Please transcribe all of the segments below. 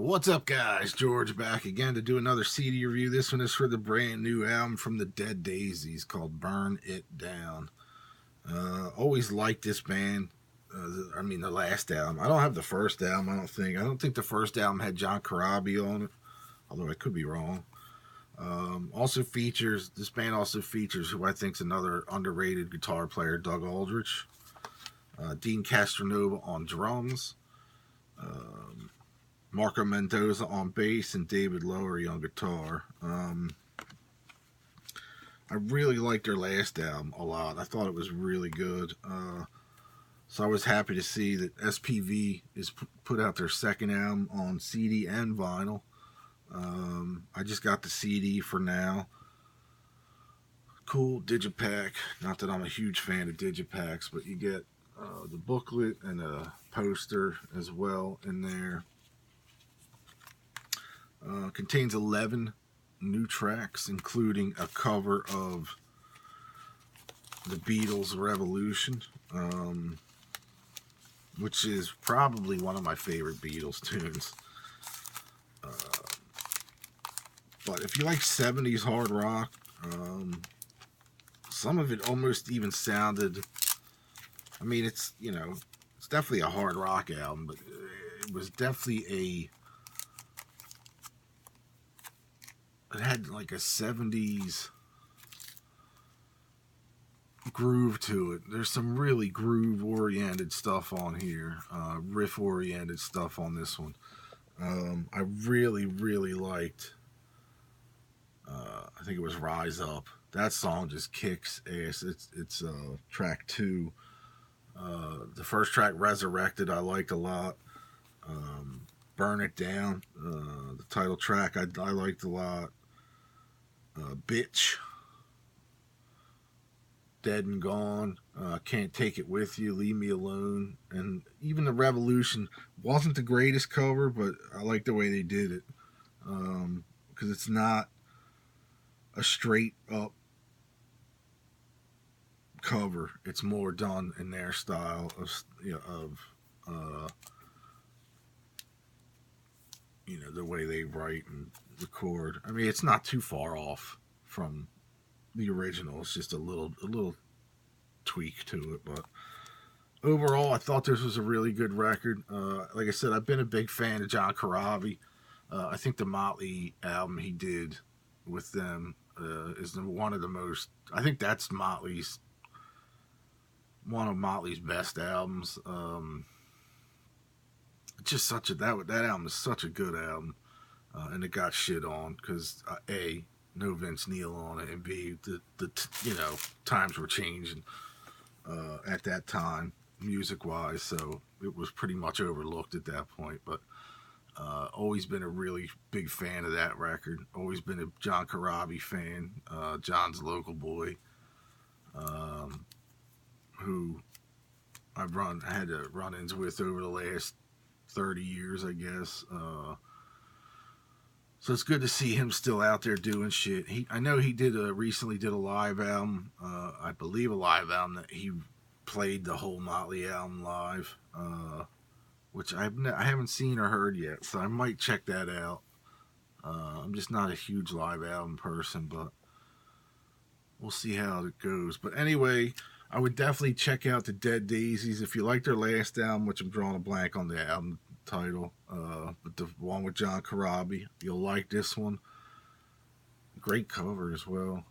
What's up, guys? George back again to do another CD review. This one is for the brand new album from the Dead Daisies called Burn It Down. Always liked this band. The last album. I don't have the first album, I don't think. I don't think the first album had John Corabi on it, although I could be wrong. This band also features who I think is another underrated guitar player, Doug Aldrich. Dean Castronova on drums. Marco Mendoza on bass and David Lowery on guitar. I really liked their last album a lot. I thought it was really good. So I was happy to see that SPV is put out their second album on CD and vinyl. I just got the CD for now. Cool digipack. Not that I'm a huge fan of digipacks, but you get the booklet and a poster as well in there. Contains 11 new tracks, including a cover of the Beatles' Revolution, which is probably one of my favorite Beatles tunes. But if you like 70s hard rock, some of it almost even sounded, it's definitely a hard rock album, but it was definitely it had like a 70s groove to it. There's some really groove-oriented stuff on here, riff-oriented stuff on this one. I really, really liked, I think it was Rise Up. That song just kicks ass. It's track 2. The first track, Resurrected, I liked a lot. Burn It Down, the title track, I liked a lot. Bitch, Dead and Gone, Can't Take It With You, Leave Me Alone, and even the Revolution wasn't the greatest cover, but I like the way they did it, because it's not a straight up cover. It's more done in their style of the way they write and record. It's not too far off from the original. It's just a little tweak to it, but overall I thought this was a really good record. Like I said, I've been a big fan of John Corabi. I think the Motley album he did with them is one of the most, I think that's one of Motley's best albums. Just that album is such a good album, and it got shit on because A, no Vince Neil on it, and B, the times were changing at that time music wise, so it was pretty much overlooked at that point. But always been a really big fan of that record. Always been a John Corabi fan. John's local boy, who I had run-ins with over the last 30 years, I guess. So it's good to see him still out there doing shit. I know he recently did a live album. I believe a live album that he played the whole Motley album live, which I haven't seen or heard yet. So I might check that out. I'm just not a huge live album person, but we'll see how it goes. But anyway, I would definitely check out the Dead Daisies. If you like their last album, which I'm drawing a blank on the album title, but the one with John Corabi, you'll like this one. Great cover as well.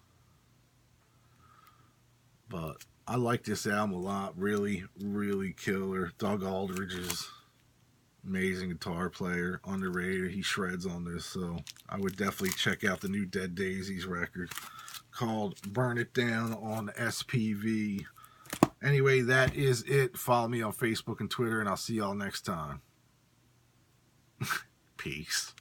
But I like this album a lot. Really, really killer. Doug Aldrich is amazing guitar player, underrated. He shreds on this, so I would definitely check out the new Dead Daisies record called Burn It Down on SPV. Anyway, that is it. Follow me on Facebook and Twitter, and I'll see y'all next time. Peace.